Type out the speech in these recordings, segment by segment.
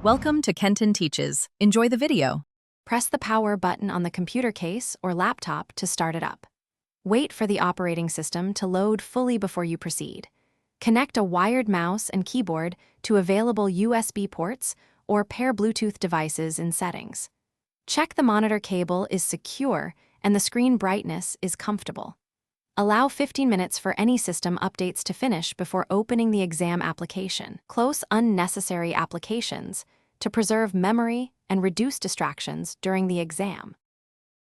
Welcome to Kenton Teaches. Enjoy the video. Press the power button on the computer case or laptop to start it up. Wait for the operating system to load fully before you proceed. Connect a wired mouse and keyboard to available USB ports or pair Bluetooth devices in settings. Check the monitor cable is secure and the screen brightness is comfortable. Allow 15 minutes for any system updates to finish before opening the exam application. Close unnecessary applications to preserve memory and reduce distractions during the exam.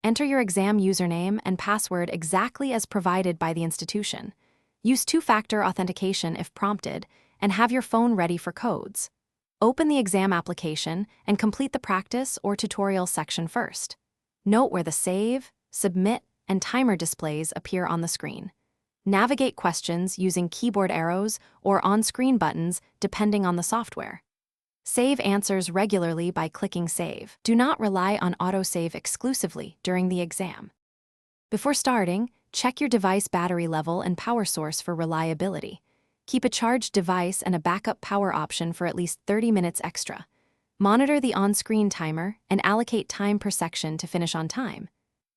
Enter your exam username and password exactly as provided by the institution. Use two-factor authentication if prompted, and have your phone ready for codes. Open the exam application and complete the practice or tutorial section first. Note where the Save, Submit, and Timer displays appear on the screen. Navigate questions using keyboard arrows or on-screen buttons depending on the software. Save answers regularly by clicking Save. Do not rely on autosave exclusively during the exam. Before starting, check your device battery level and power source for reliability. Keep a charged device and a backup power option for at least 30 minutes extra. Monitor the on-screen timer and allocate time per section to finish on time.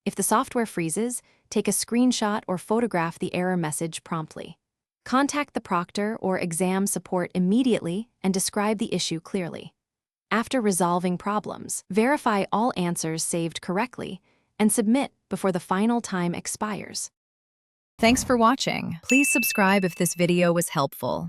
If the software freezes, take a screenshot or photograph the error message promptly. Contact the proctor or exam support immediately and describe the issue clearly. After resolving problems, verify all answers saved correctly and submit before the final time expires. Thanks for watching. Please subscribe if this video was helpful.